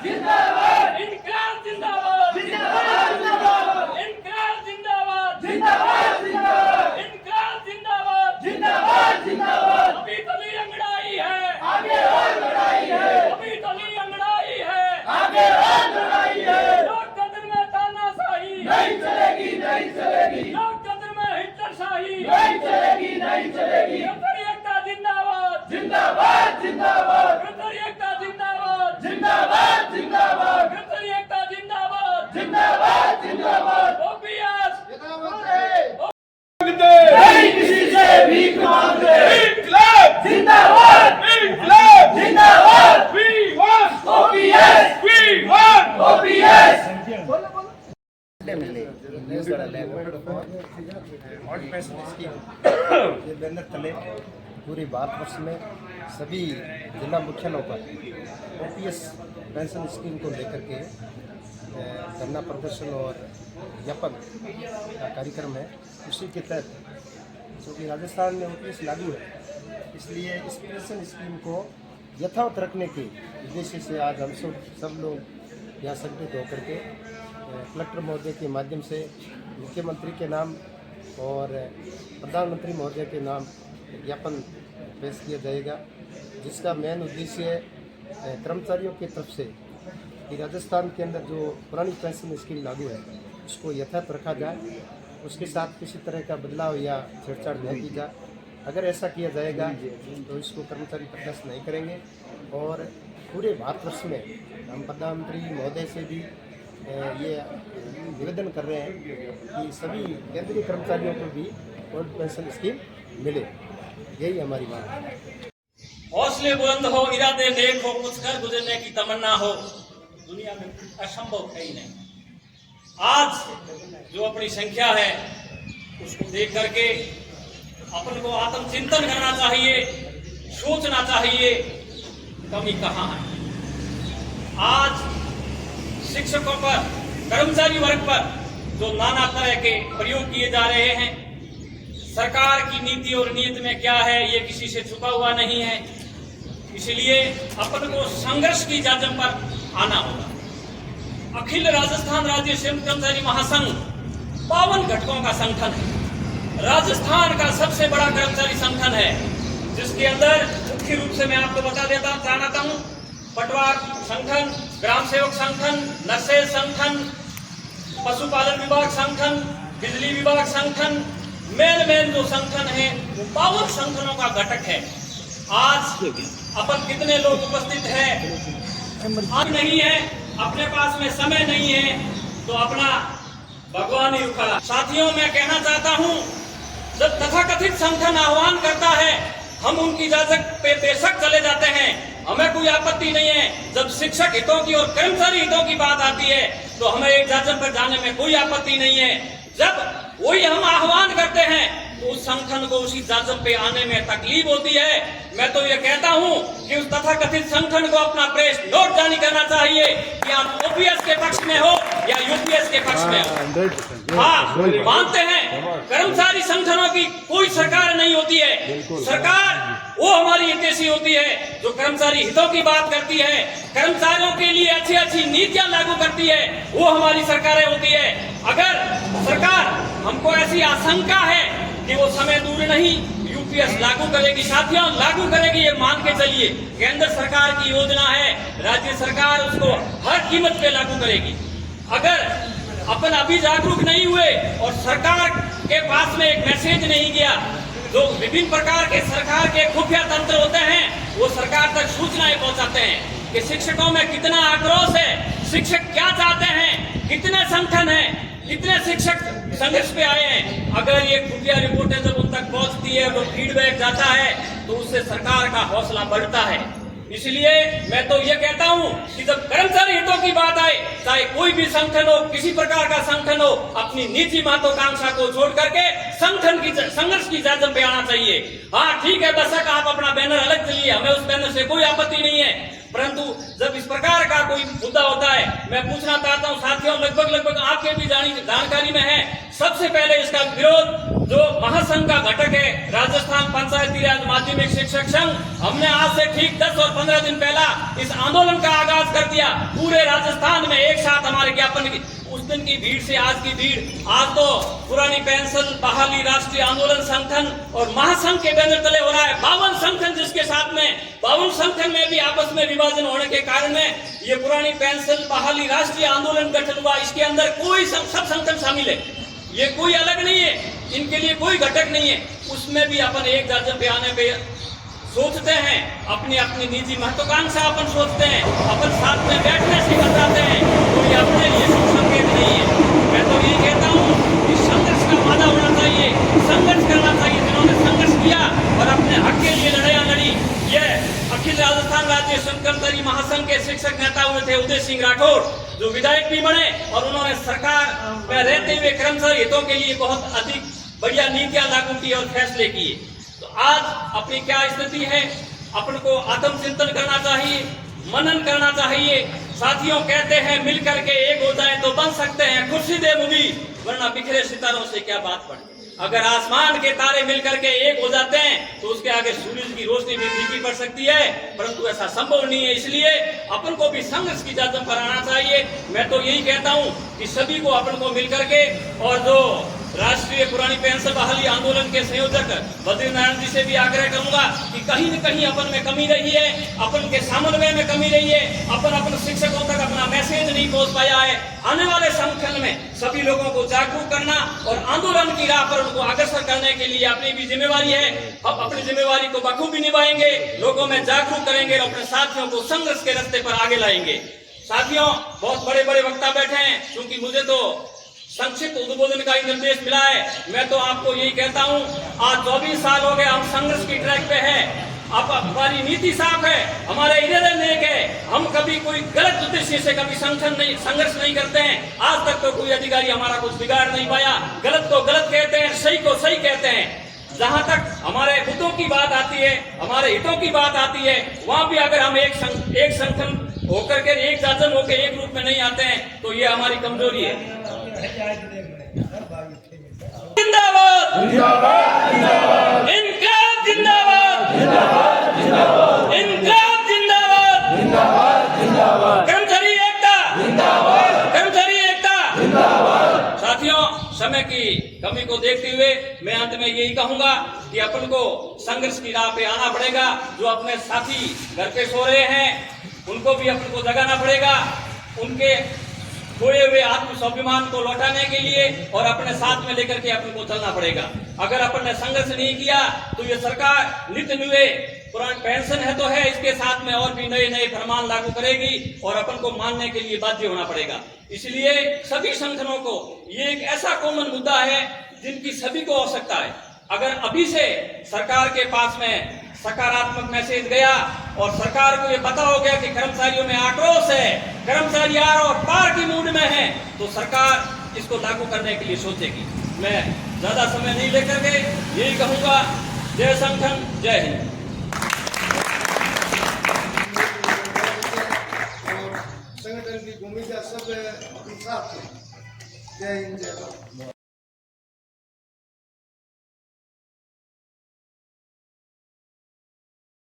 जिंदाबाद इनकलाब जिंदाबाद जिंदाबाद इनकलाब जिंदाबाद जिंदाबाद इनकलाब जिंदाबाद जिंदाबाद अभी तो नहीं अंगड़ाई है आगे और लड़ाई है अभी तो नहीं अंगड़ाई है आगे और लड़ाई है लोकतंत्र में तानाशाही नहीं चलेगी लोकतंत्र में हिटलरशाही नहीं चलेगी एकता जिंदाबाद जिंदाबाद एकता जिंदाबाद एकता जिंदाबाद ओपीएस नहीं किसी से भीख मांगते इनकलाब जिंदाबाद वी वांट ओपीएस ये बैनर तले पूरे भारतवर्ष में सभी जिला मुख्यालयों पर ओपीएस पेंशन स्कीम को लेकर के धरना प्रदर्शन और ज्ञापन का कार्यक्रम है। उसी के तहत क्योंकि राजस्थान में ओपीएस लागू है, इसलिए इस पेंशन स्कीम को यथावत रखने के उद्देश्य से आज हम सब लोग यहाँ संगठित होकर के कलेक्टर महोदय के माध्यम से मुख्यमंत्री के नाम और प्रधानमंत्री महोदय के नाम ज्ञापन पेश किया जाएगा, जिसका मेन उद्देश्य कर्मचारियों की तरफ से कि राजस्थान के अंदर जो पुरानी पेंशन स्कीम लागू है उसको यथावत रखा जाए, उसके साथ किसी तरह का बदलाव या छेड़छाड़ नहीं की जाए। अगर ऐसा किया जाएगा तो इसको कर्मचारी बर्दाश्त नहीं करेंगे और पूरे भारतवर्ष में हम प्रधानमंत्री महोदय से भी ये निवेदन कर रहे हैं कि सभी केंद्रीय कर्मचारियों को भी ओल्ड पेंशन स्कीम मिले। यही हमारी बात है। हौसले बुलंद हो, इरादे नेक हो, कुछ कर गुजरने की तमन्ना हो, दुनिया में असंभव है ही नहीं। आज जो अपनी संख्या है उसको देख करके अपन को आत्मचिंतन करना चाहिए, सोचना चाहिए कमी कहाँ है। आज शिक्षकों पर, कर्मचारी वर्ग पर जो नाना तरह के प्रयोग किए जा रहे हैं, सरकार की नीति और नीति में क्या है ये किसी से छुपा हुआ नहीं है। इसलिए अपन को संघर्ष की जाजम पर आना होगा। अखिल राजस्थान राज्य संयुक्त कर्मचारी महासंघ 52 घटकों का संगठन है, राजस्थान का सबसे बड़ा कर्मचारी संगठन है, जिसके अंदर मुख्य रूप से मैं आपको बता देता चाहता हूँ पटवार संगठन, ग्राम सेवक संगठन, नर्सेज संगठन, पशुपालन विभाग संगठन, बिजली विभाग संगठन, मेन जो संगठन है वो 52 संगठनों का घटक है। आज अपन कितने लोग उपस्थित हैं आज नहीं है, अपने पास में समय नहीं है तो अपना भगवान ही रुका। साथियों मैं कहना चाहता हूँ जब तथाकथित संगठन आह्वान करता है हम उनकी इजाजत पे बेशक चले जाते हैं, हमें कोई आपत्ति नहीं है। जब शिक्षक हितों की और कर्मचारी हितों की बात आती है तो हमें एक जाजम पर जाने में कोई आपत्ति नहीं है। जब वही हम आह्वान करते हैं तो उस संगठन को उसी जाजम पे आने में तकलीफ होती है। मैं तो ये कहता हूँ कि उस तथाकथित संगठन को अपना प्रेस नोट जारी करना चाहिए कि आप ओपीएस के पक्ष में हो या यूपीएस के पक्ष में हो। हाँ, मानते हैं कर्मचारी संगठनों की कोई सरकार नहीं होती है, सरकार वो हमारी हितैषी होती है जो कर्मचारी हितों की बात करती है, कर्मचारियों के लिए अच्छी अच्छी नीतियां लागू करती है, वो हमारी सरकारें होती है। अगर सरकार हमको ऐसी आशंका है कि वो समय दूर नहीं यूपीएस लागू करेगी, साथियों लागू करेगी, ये मान के चलिए। केंद्र सरकार की योजना है, राज्य सरकार उसको हर कीमत पे लागू करेगी। अगर अपन अभी जागरूक नहीं हुए और सरकार के पास में एक मैसेज नहीं गया, जो विभिन्न प्रकार के सरकार के खुफिया तंत्र होते हैं वो सरकार तक सूचनाएं पहुंचाते हैं कि शिक्षकों में कितना आक्रोश है, शिक्षक क्या चाहते हैं, कितने संगठन हैं, कितने शिक्षक संघर्ष पे आए हैं। अगर ये खुफिया रिपोर्टें जब उन तक पहुंचती है और फीडबैक जाता है तो उससे सरकार का हौसला बढ़ता है। इसलिए मैं तो ये कहता हूँ कि जब कर्मचारी हितों की बात आए, चाहे कोई भी संगठन हो, किसी प्रकार का संगठन हो, अपनी निजी महत्वाकांक्षा को छोड़ करके संगठन की संघर्ष की जाजम पे आना चाहिए। हाँ ठीक है, बेशक आप अपना बैनर अलग चलिए, हमें उस बैनर से कोई आपत्ति नहीं है, परंतु जब इस प्रकार का कोई मुद्दा होता है, मैं पूछना चाहता हूँ साथियों, लगभग आपके भी जानकारी में है, सबसे पहले इसका विरोध जो महासंघ का घटक है राजस्थान पंचायती राज माध्यमिक शिक्षक संघ, हमने आज से ठीक 10 और 15 दिन पहला इस आंदोलन का आगाज कर दिया। पूरे राजस्थान में एक साथ हमारे ज्ञापन की उस दिन की भीड़ से आज की भीड़, आज तो पुरानी पेंशन बहाली राष्ट्रीय आंदोलन संगठन और महासंघ के बैनर तले हो रहा है। 52 संगठन जिसके साथ में 52 संगठन में भी आपस में विभाजन होने के कारण में ये पुरानी पेंशन बहाली राष्ट्रीय आंदोलन गठन हुआ। इसके अंदर कोई सब संगठन शामिल है, ये कोई अलग नहीं है, इनके लिए कोई घटक नहीं है। उसमें भी अपन एक दर्जन पे आने पे सोचते हैं, अपनी अपनी निजी महत्वाकांक्षा अपन सोचते हैं, अपन साथ में बैठने से बताते हैं, तो ये अपने लिए संकेत नहीं है। मैं तो यही कहता हूँ कि संघर्ष का वादा होना चाहिए, संघर्ष करना चाहिए। जिन्होंने संघर्ष किया और अपने हक के लिए लड़ाइयाँ लड़ी, ये अखिल राजस्थान राज्य कर्मचारी महासंघ के शिक्षक नेता हुए थे उदय सिंह राठौर, जो विधायक भी बने और उन्होंने सरकार में रहते हुए कर्मचारी हितों के लिए बहुत अधिक बढ़िया नीतियां लागू की और फैसले किए। तो आज अपनी क्या स्थिति है, अपन को आत्मचिंतन करना चाहिए, मनन करना चाहिए। साथियों कहते हैं मिल करके एक हो जाए तो बन सकते हैं खुर्शी दे मुदी, वरना बिखरे सितारों से क्या बात पड़े। अगर आसमान के तारे मिलकर के एक हो जाते हैं तो उसके आगे सूरज की रोशनी भी फीकी पड़ सकती है, परंतु ऐसा संभव नहीं है। इसलिए अपन को भी संघर्ष की जादम पर आना चाहिए। मैं तो यही कहता हूं कि सभी को अपन को मिलकर के, और जो राष्ट्रीय पुरानी पेंशन बहाली आंदोलन के संयोजक बद्रीनारायण जी से भी आग्रह करूंगा कि कहीं न कहीं अपन में कमी रही है, अपन के समन्वय में कमी रही है, अपन शिक्षकों तक अपना मैसेज नहीं पहुंच पाया है। आने वाले संगठन में सभी लोगों को जागरूक करना और आंदोलन की राह पर उनको अग्रसर करने के लिए अपनी भी जिम्मेवारी है। हम अपनी जिम्मेवारी को बखूबी निभाएंगे, लोगों में जागरूक करेंगे और अपने साथियों को संघर्ष के रास्ते पर आगे लाएंगे। साथियों, बहुत बड़े बड़े वक्ता बैठे हैं, क्योंकि मुझे तो संक्षिप्त उद्बोधन का ही निर्देश मिला है। मैं तो आपको यही कहता हूं, आज 24 साल हो गए हम संघर्ष की ट्रैक पे हैं। अब हमारी नीति साफ है, हमारे इरादे नेक है, हम कभी कोई गलत उद्देश्य से कभी संघर्ष नहीं करते हैं। आज तक तो कोई अधिकारी हमारा कुछ बिगाड़ नहीं पाया। गलत को गलत कहते हैं, सही को सही कहते हैं। जहां तक हमारे हितों की बात आती है, हमारे हितों की बात आती है, वहां भी अगर हम एक संगठन होकर के एक साधन होकर एक रूप में नहीं आते हैं तो ये हमारी कमजोरी है। जिंदाबाद जिंदाबाद, इनकलाब जिंदाबाद जिंदाबाद, इनकलाब जिंदाबाद जिंदाबाद, कर्मचारी एकता जिंदाबाद, कर्मचारी एकता जिंदाबाद। साथियों, समय की कमी को देखते हुए मैं अंत में यही कहूंगा कि अपन को संघर्ष की राह पे आना पड़ेगा। जो अपने साथी घर पे सो रहे हैं उनको भी अपन को जगाना पड़ेगा, उनके खोए हुए आत्म स्वाभिमान को लौटाने के लिए और अपने साथ में लेकर के अपन को चलना पड़ेगा। अगर अपन ने संघर्ष नहीं किया तो ये सरकार नित्य नए पुरानी पेंशन है तो है, इसके साथ में और भी नए नए फरमान लागू करेगी और अपन को मानने के लिए बाध्य होना पड़ेगा। इसलिए सभी संगठनों को ये एक ऐसा कॉमन मुद्दा है जिनकी सभी को आवश्यकता है। अगर अभी से सरकार के पास में सकारात्मक मैसेज गया और सरकार को ये पता हो गया कि कर्मचारियों में आक्रोश है, कर्मचारी आर और पार की मूड में है, तो सरकार इसको लागू करने के लिए सोचेगी। मैं ज्यादा समय नहीं लेकर के यही कहूंगा, जय संगठन, जय हिंद। संगठन की भूमिका सब अपने साथ है। जय हिंद, जय भारत।